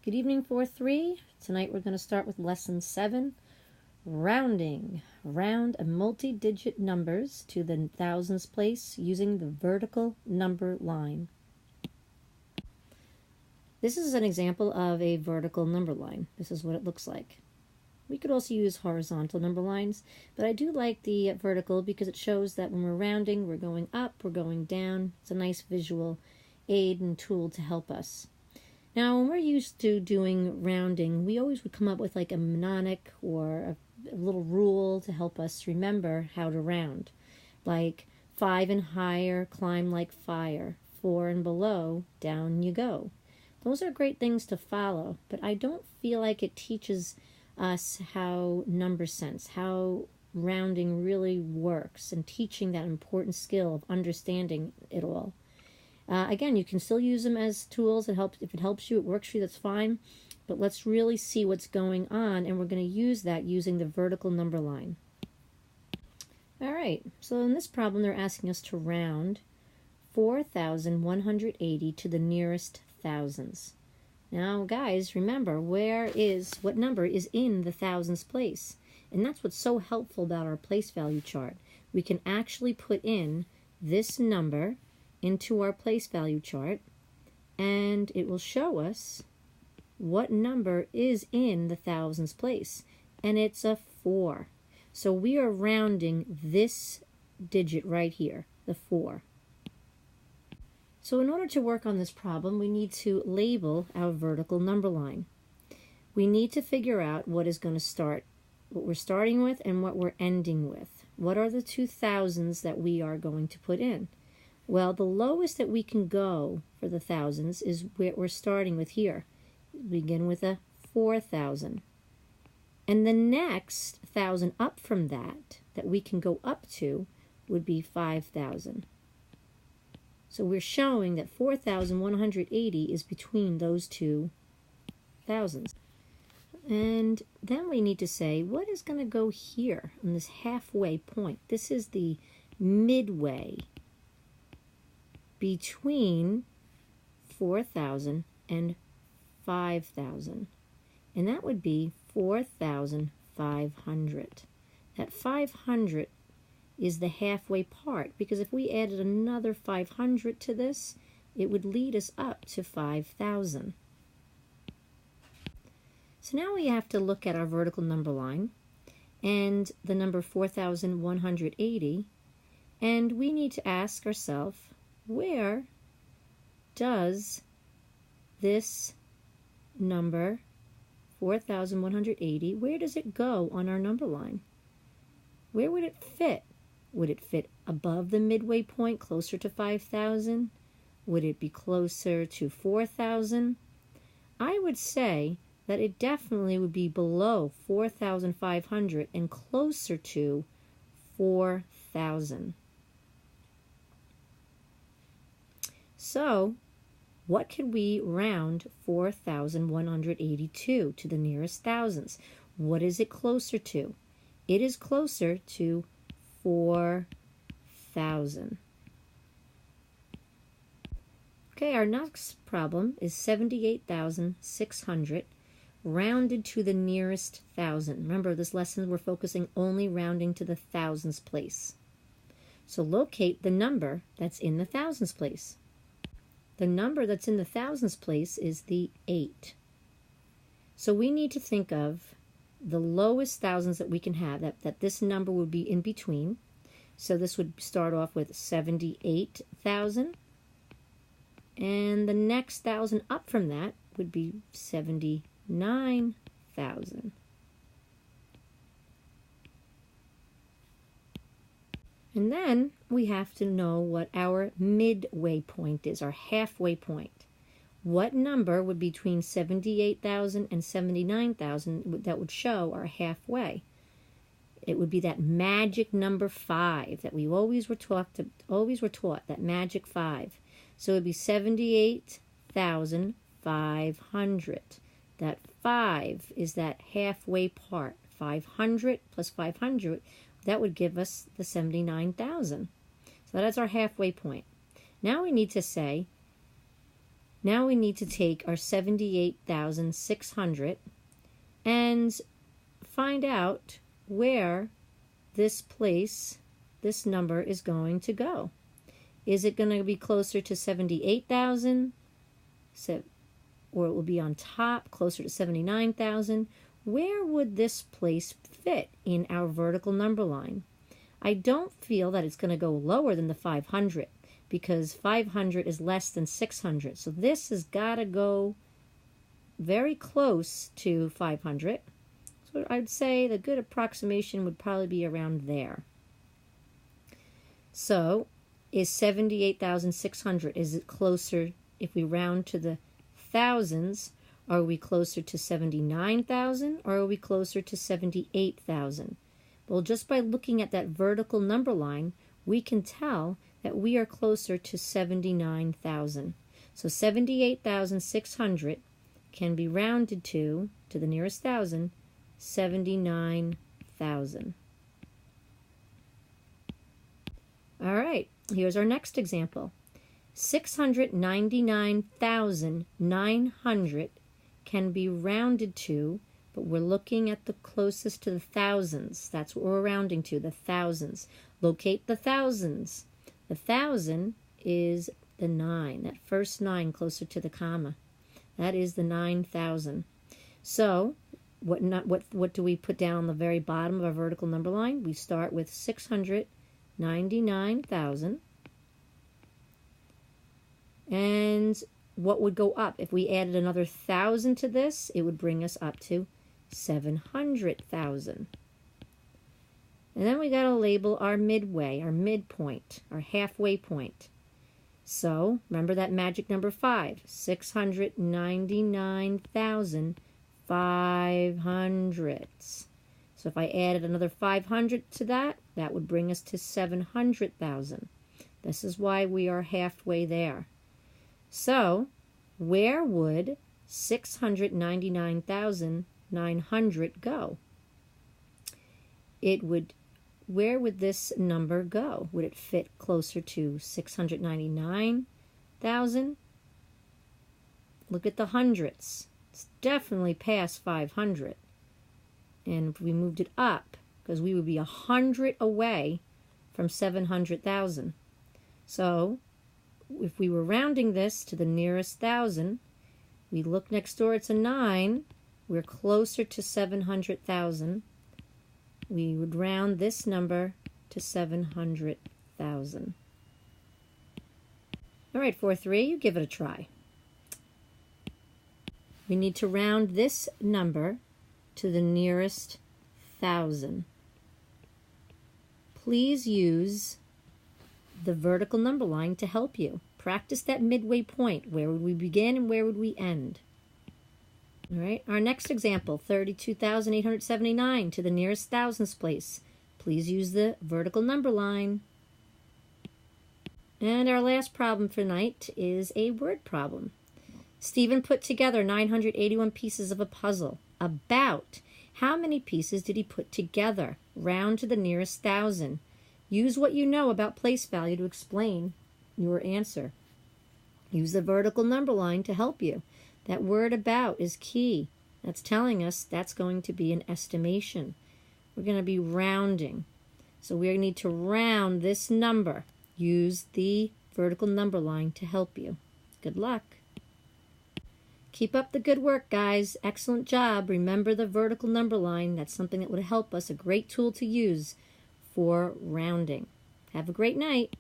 Good evening, 4-3. Tonight we're going to start with lesson 7, rounding. Round a multi-digit numbers to the thousands place using the vertical number line. This is an example of a vertical number line. This is what it looks like. We could also use horizontal number lines, but I do like the vertical because it shows that when we're rounding, we're going up, we're going down. It's a nice visual aid and tool to help us. Now, when we're used to doing rounding, we always would come up with like a mnemonic or a little rule to help us remember how to round. Like 5 and higher, climb like fire. 4 and below, down you go. Those are great things to follow, but I don't feel like it teaches us how number sense, how rounding really works, and teaching that important skill of understanding it all. Again, you can still use them as tools. If it helps you, it works for you, that's fine. But let's really see what's going on, and we're going to use that using the vertical number line. All right, so in this problem, they're asking us to round 4,180 to the nearest thousands. Now, guys, remember, what number is in the thousands place? And that's what's so helpful about our place value chart. We can actually put in this number into our place value chart, and it will show us what number is in the thousands place, and it's a 4. So we are rounding this digit right here, the 4. So in order to work on this problem, we need to label our vertical number line. We need to figure out what we're starting with and what we're ending with. What are the 2 thousands that we are going to put in? Well, the lowest that we can go for the thousands is what we're starting with here. We begin with a 4,000. And the next 1,000 up from that we can go up to would be 5,000. So we're showing that 4,180 is between those 2 thousands. And then we need to say, what is going to go here on this halfway point? This is the midway between 4,000 and 5,000. And that would be 4,500. That 500 is the halfway part, because if we added another 500 to this, it would lead us up to 5,000. So now we have to look at our vertical number line and the number 4,180, and we need to ask ourselves, where does this number 4,180, where does it go on our number line? Where would it fit? Would it fit above the midway point, closer to 5,000? Would it be closer to 4,000? I would say that it definitely would be below 4,500 and closer to 4,000. So, what could we round 4,182 to the nearest thousands? What is it closer to? It is closer to 4,000. Okay, our next problem is 78,600 rounded to the nearest thousand. Remember, this lesson we're focusing only rounding to the thousands place. So locate the number that's in the thousands place. The number that's in the thousands place is the 8. So we need to think of the lowest thousands that we can have, that this number would be in between. So this would start off with 78,000. And the next 1,000 up from that would be 79,000. And then we have to know what our midway point is, our halfway point. What number would be between 78,000 and 79,000 that would show our halfway? It would be that magic number 5 that we always were taught, that magic 5. So it would be 78,500. That 5 is that halfway part. 500 plus 500, that would give us the 79,000. So that's our halfway point. Now we need to say, Now we need to take our 78,600 and find out where this number is going to go. Is it going to be closer to 78,000? Or it will be on top, closer to 79,000? Where would this place fit in our vertical number line? I don't feel that it's going to go lower than the 500 because 500 is less than 600. So this has got to go very close to 500. So I'd say the good approximation would probably be around there. So is 78,600, is it closer, if we round to the thousands, are we closer to 79,000 or are we closer to 78,000? Well, just by looking at that vertical number line, we can tell that we are closer to 79,000. So 78,600 can be rounded to the nearest thousand, 79,000. All right, here's our next example. 699,900 can be rounded to, but we're looking at the closest to the thousands. That's what we're rounding to, the thousands. Locate the thousands. The 1,000 is the 9, that first 9 closer to the comma. That is the 9,000. So what do we put down on the very bottom of our vertical number line? We start with 699,000. And what would go up? If we added another 1,000 to this, it would bring us up to 700,000. And then we got to label our midway, our midpoint, our halfway point. So remember that magic number 5, 699,500. So if I added another 500 to that, that would bring us to 700,000. This is why we are halfway there. So where would 699,900 go? Where would this number go? Would it fit closer to 699,000? Look at the hundreds. It's definitely past 500. And if we moved it up, because we would be 100 away from 700,000. So if we were rounding this to the nearest thousand, we look next door, it's a 9. We're closer to 700,000. We would round this number to 700,000. All right, 4-3, you give it a try. We need to round this number to the nearest thousand. Please use the vertical number line to help you. Practice that midway point. Where would we begin and where would we end? All right, our next example, 32,879 to the nearest thousands place. Please use the vertical number line. And our last problem for tonight is a word problem. Stephen put together 981 pieces of a puzzle. About how many pieces did he put together? Round to the nearest thousand. Use what you know about place value to explain your answer. Use the vertical number line to help you. That word about is key. That's telling us that's going to be an estimation. We're going to be rounding. So we need to round this number. Use the vertical number line to help you. Good luck. Keep up the good work, guys. Excellent job. Remember the vertical number line. That's something that would help us, a great tool to use for rounding. Have a great night.